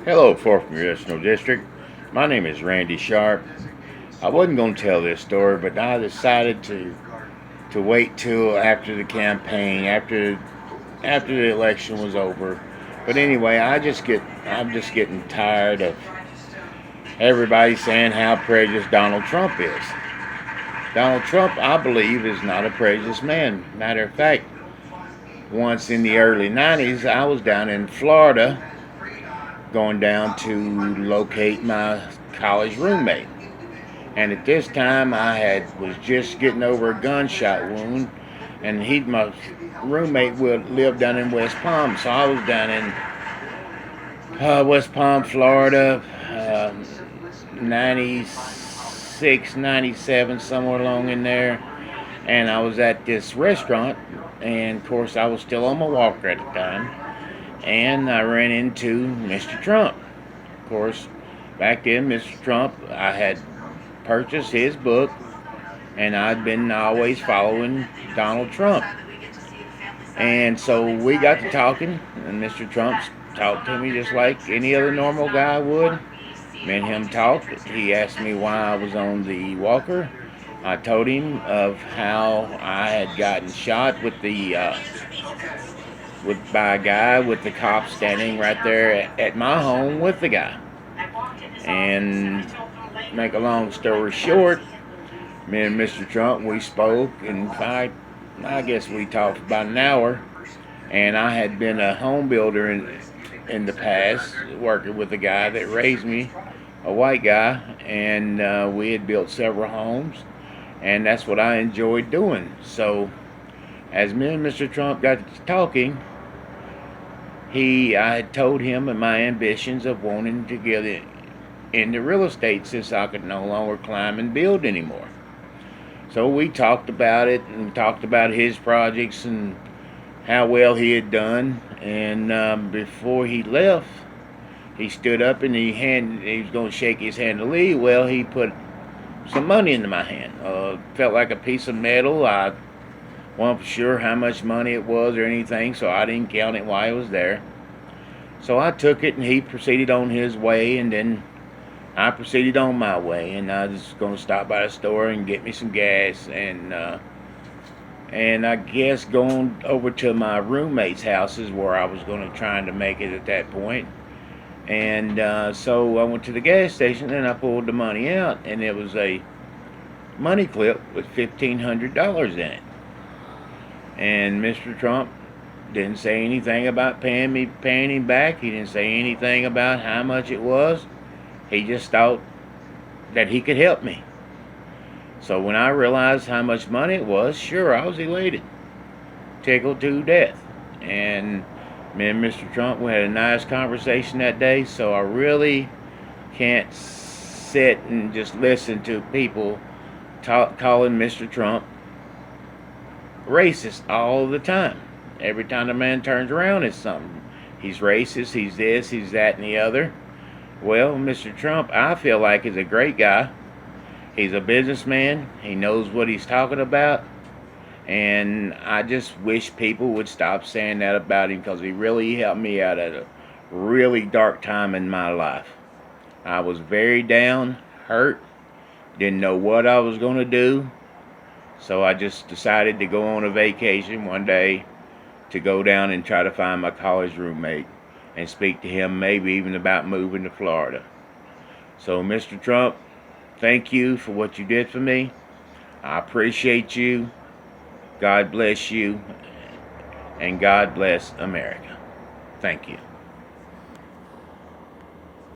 Hello, 4th Congressional District. My name is Randy Sharp. I wasn't going to tell this story, but I decided to wait till after the campaign, after the election was over. But anyway, I'm just getting tired of everybody saying how prejudiced Donald Trump is. Donald Trump, I believe, is not a prejudiced man. Matter of fact, once in the early 90s, I was down in Florida going down to locate my college roommate. And at this time, was just getting over a gunshot wound, and my roommate would live down in West Palm, so I was down in West Palm, Florida, 96, 97, somewhere along in there, and I was at this restaurant, and of course I was still on my walker at the time, and I ran into Mr. Trump. Of course, back then, Mr. Trump, I had purchased his book, and I'd been always following Donald Trump. And so we got to talking, and Mr. Trump talked to me just like any other normal guy would. Me and him talked. He asked me why I was on the walker. I told him of how I had gotten shot with by a guy with the cop standing right there at my home with the guy. And make a long story short, me and Mr. Trump, we spoke, and I guess we talked about an hour. And I had been a home builder in the past, working with a guy that raised me, a white guy, and we had built several homes, and that's what I enjoyed doing. So, as me and Mr. Trump got to talking, I had told him of my ambitions of wanting to get into real estate since I could no longer climb and build anymore. So we talked about it and talked about his projects and how well he had done. And before he left, he stood up and he was going to shake his hand to leave. Well, he put some money into my hand. Felt like a piece of metal. I wasn't sure how much money it was or anything, so I didn't count it while I was there. So I took it, and he proceeded on his way, and then I proceeded on my way. And I was going to stop by the store and get me some gas, and I guess going over to my roommate's house is where I was going to try to make it at that point. And so I went to the gas station, and I pulled the money out, and it was a money clip with $1,500 in it. And Mr. Trump didn't say anything about paying him back. He didn't say anything about how much it was. He just thought that he could help me. So when I realized how much money it was, sure, I was elated, tickled to death. And me and Mr. Trump, we had a nice conversation that day, so I really can't sit and just listen to people calling Mr. Trump racist all the time. Every time the man turns around, it's something. He's racist, he's this, he's that, and the other. Well, Mr. Trump, I feel like, is a great guy. He's a businessman. He knows what he's talking about. And I just wish people would stop saying that about him, because he really helped me out at a really dark time in my life. I was very down, hurt, didn't know what I was going to do. So I just decided to go on a vacation one day to go down and try to find my college roommate and speak to him, maybe even about moving to Florida. So, Mr. Trump, thank you for what you did for me. I appreciate you. God bless you. And God bless America. Thank you.